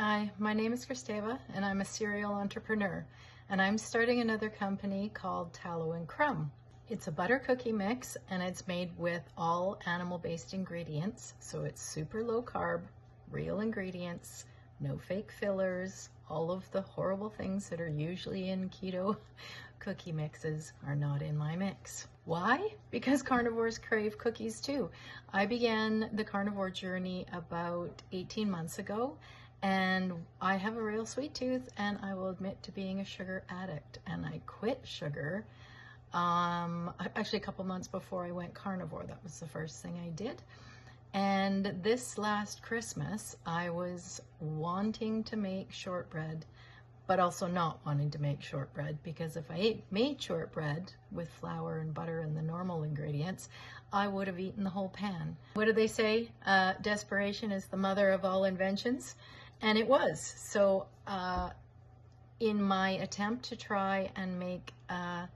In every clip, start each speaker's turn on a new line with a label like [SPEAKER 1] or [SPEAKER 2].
[SPEAKER 1] Hi, my name is Kristeva and I'm a serial entrepreneur, and I'm starting another company called Tallow Crumb. It's a butter cookie mix and it's made with all animal-based ingredients, so it's super low carb, real ingredients, no fake fillers. All of the horrible things that are usually in keto cookie mixes are not in my mix. Why? Because carnivores crave cookies too. I began the carnivore journey about 18 months ago, and I have a real sweet tooth, and I will admit to being a sugar addict, and I quit sugar actually a couple months before I went carnivore. That was the first thing I did. And this last Christmas, I was wanting to make shortbread, but also not wanting to make shortbread, because if I made shortbread with flour and butter and the normal ingredients, I would have eaten the whole pan. What do they say? Desperation is the mother of all inventions. And it was. So in my attempt to try and make a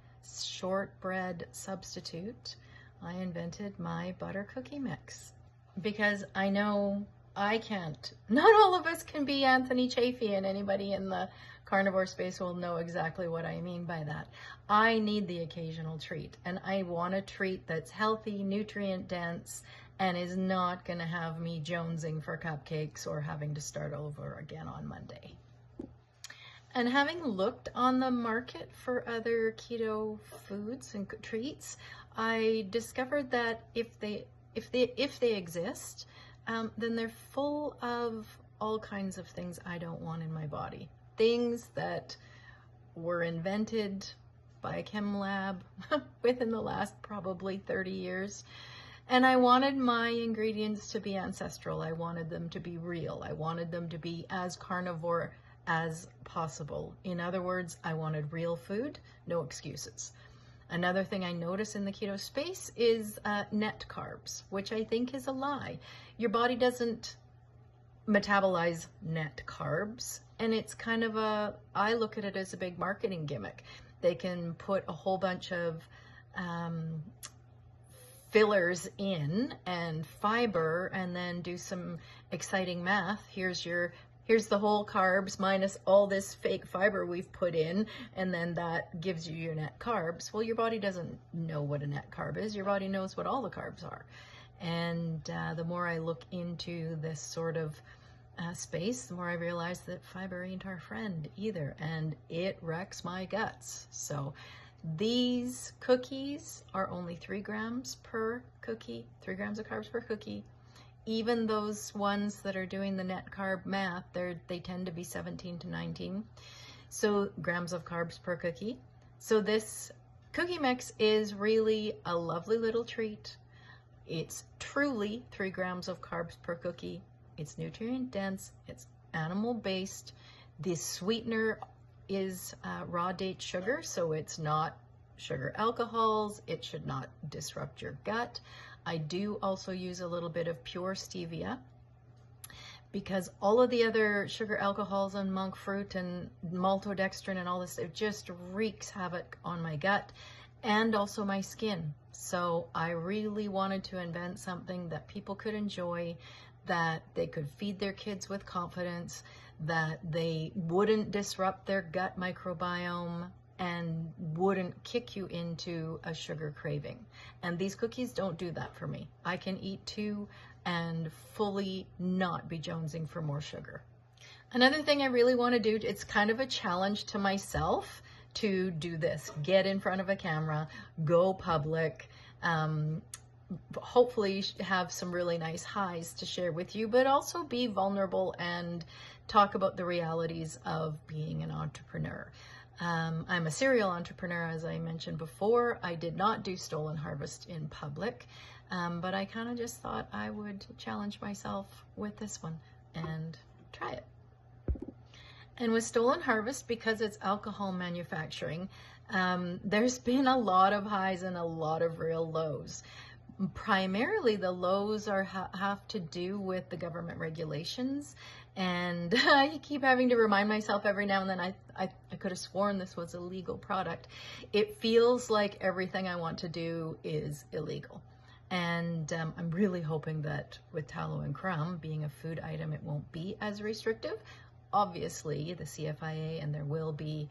[SPEAKER 1] shortbread substitute, I invented my butter cookie mix. Because I know I can't. Not all of us can be Anthony Chafee, and anybody in the carnivore space will know exactly what I mean by that. I need the occasional treat, and I want a treat that's healthy, nutrient dense, and is not going to have me jonesing for cupcakes or having to start over again on Monday. And having looked on the market for other keto foods and treats, I discovered that if they exist, then they're full of all kinds of things I don't want in my body. Things that were invented by a chem lab within the last probably 30 years. And I wanted my ingredients to be ancestral. I wanted them to be real. I wanted them to be as carnivore as possible. In other words, I wanted real food, no excuses. Another thing I notice in the keto space is net carbs, which I think is a lie. Your body doesn't metabolize net carbs, and it's kind of I look at it as a big marketing gimmick. They can put a whole bunch of fillers in and fiber and then do some exciting math. Here's the whole carbs minus all this fake fiber we've put in, and then that gives you your net carbs. Well, your body doesn't know what a net carb is. Your body knows what all the carbs are. And the more I look into this sort of space, the more I realize that fiber ain't our friend either, and it wrecks my guts. So these cookies are only 3 grams per cookie, 3 grams of carbs per cookie. Even those ones that are doing the net carb math, they tend to be 17 to 19 grams of carbs per cookie. So this cookie mix is really a lovely little treat. It's truly 3 grams of carbs per cookie. It's nutrient dense, it's animal based. The sweetener is raw date sugar, so it's not sugar alcohols. It should not disrupt your gut. I do also use a little bit of pure stevia, because all of the other sugar alcohols and monk fruit and maltodextrin and all this, it just wreaks havoc on my gut and also my skin. So I really wanted to invent something that people could enjoy, that they could feed their kids with confidence, that they wouldn't disrupt their gut microbiome and wouldn't kick you into a sugar craving. And these cookies don't do that for me. I can eat 2 and fully not be jonesing for more sugar. Another thing I really want to do, it's kind of a challenge to myself to do this. Get in front of a camera, go public, hopefully have some really nice highs to share with you, but also be vulnerable and talk about the realities of being an entrepreneur. I'm a serial entrepreneur, as I mentioned before. I did not do Stolen Harvest in public, but I kind of just thought I would challenge myself with this one and try it. And with Stolen Harvest, because it's alcohol manufacturing, there's been a lot of highs and a lot of real lows. Primarily the lows have to do with the government regulations, and I keep having to remind myself every now and then I could have sworn this was a legal product. It feels like everything I want to do is illegal, and I'm really hoping that with Tallow Crumb being a food item, it won't be as restrictive. obviously the CFIA, and there will be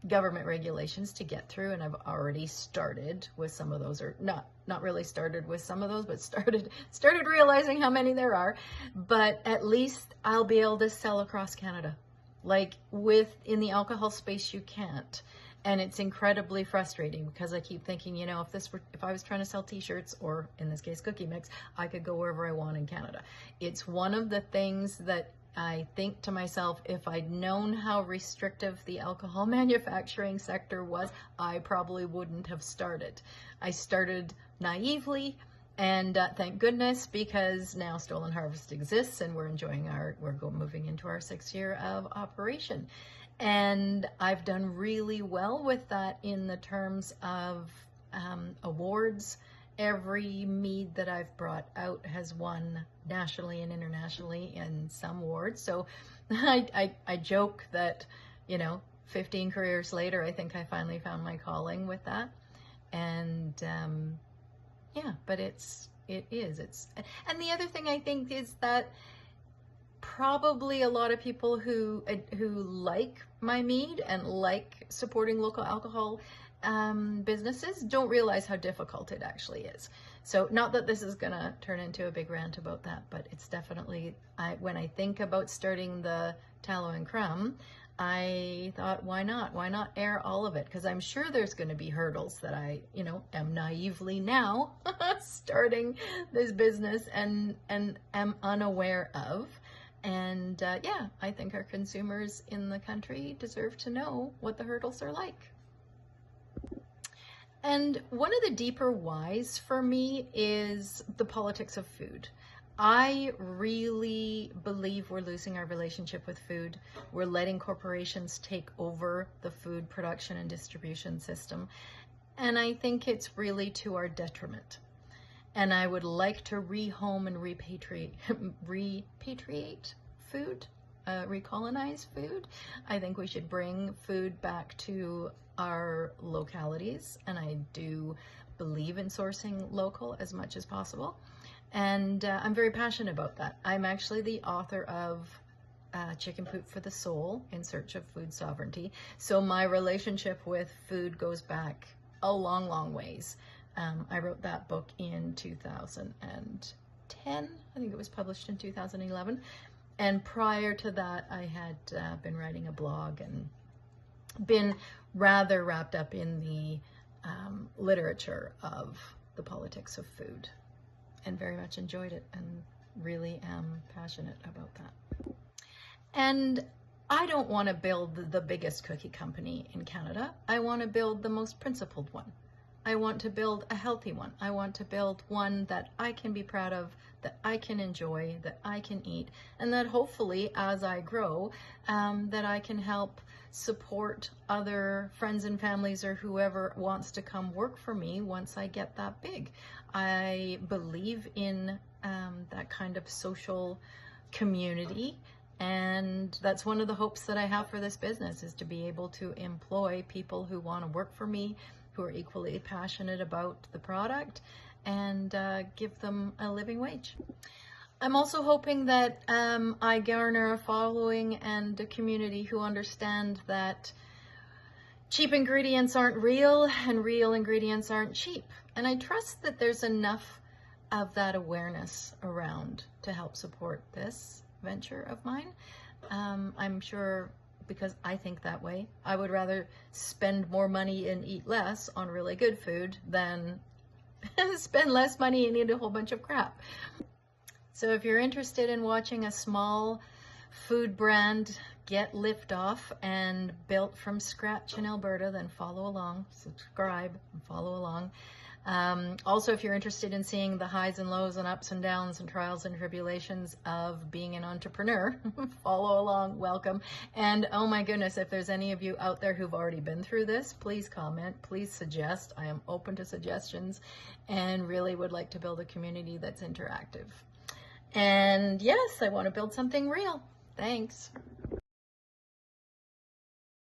[SPEAKER 1] government regulations to get through, and I've already started with some of those, or not really started with some of those, but started realizing how many there are. But at least I'll be able to sell across Canada. Like in the alcohol space, you can't. And it's incredibly frustrating because I keep thinking, you know, if I was trying to sell t-shirts, or in this case cookie mix, I could go wherever I want in Canada. It's one of the things that I think to myself, if I'd known how restrictive the alcohol manufacturing sector was, I probably wouldn't have started. I started naively, and thank goodness, because now Stolen Harvest exists, and we're moving into our 6th year of operation. And I've done really well with that in the terms of awards. Every mead that I've brought out has won nationally and internationally in some awards. So I joke that, you know, 15 careers later, I think I finally found my calling with that. And yeah, but it is. And the other thing I think is that probably a lot of people who like my mead and like supporting local alcohol businesses don't realize how difficult it actually is. So not that this is gonna turn into a big rant about that, but it's definitely, when I think about starting the Tallow and Crumb, I thought, why not air all of it? Because I'm sure there's going to be hurdles that I, you know, am naively now starting this business and am unaware of. And yeah, I think our consumers in the country deserve to know what the hurdles are like. And one of the deeper whys for me is the politics of food. I really believe we're losing our relationship with food. We're letting corporations take over the food production and distribution system. And I think it's really to our detriment. And I would like to rehome and repatriate food, recolonize food. I think we should bring food back to our localities, and I do believe in sourcing local as much as possible. And I'm very passionate about that. I'm actually the author of Chicken Poop for the Soul, In Search of Food Sovereignty. So my relationship with food goes back a long, long ways. I wrote that book in 2010. I think it was published in 2011. And prior to that, I had been writing a blog and been rather wrapped up in the literature of the politics of food, and very much enjoyed it and really am passionate about that. And I don't want to build the biggest cookie company in Canada. I want to build the most principled one. I want to build a healthy one. I want to build one that I can be proud of, that I can enjoy, that I can eat, and that hopefully as I grow, that I can help support other friends and families or whoever wants to come work for me once I get that big. I believe in that kind of social community, and that's one of the hopes that I have for this business, is to be able to employ people who want to work for me, who are equally passionate about the product, and give them a living wage. I'm also hoping that I garner a following and a community who understand that cheap ingredients aren't real and real ingredients aren't cheap. And I trust that there's enough of that awareness around to help support this venture of mine. I'm sure, because I think that way, I would rather spend more money and eat less on really good food than spend less money and eat a whole bunch of crap. So if you're interested in watching a small food brand get liftoff and built from scratch in Alberta, then follow along, subscribe and follow along. Also, if you're interested in seeing the highs and lows and ups and downs and trials and tribulations of being an entrepreneur, follow along, welcome. And oh my goodness, if there's any of you out there who've already been through this, please comment, please suggest. I am open to suggestions and really would like to build a community that's interactive. And yes, I want to build something real. Thanks.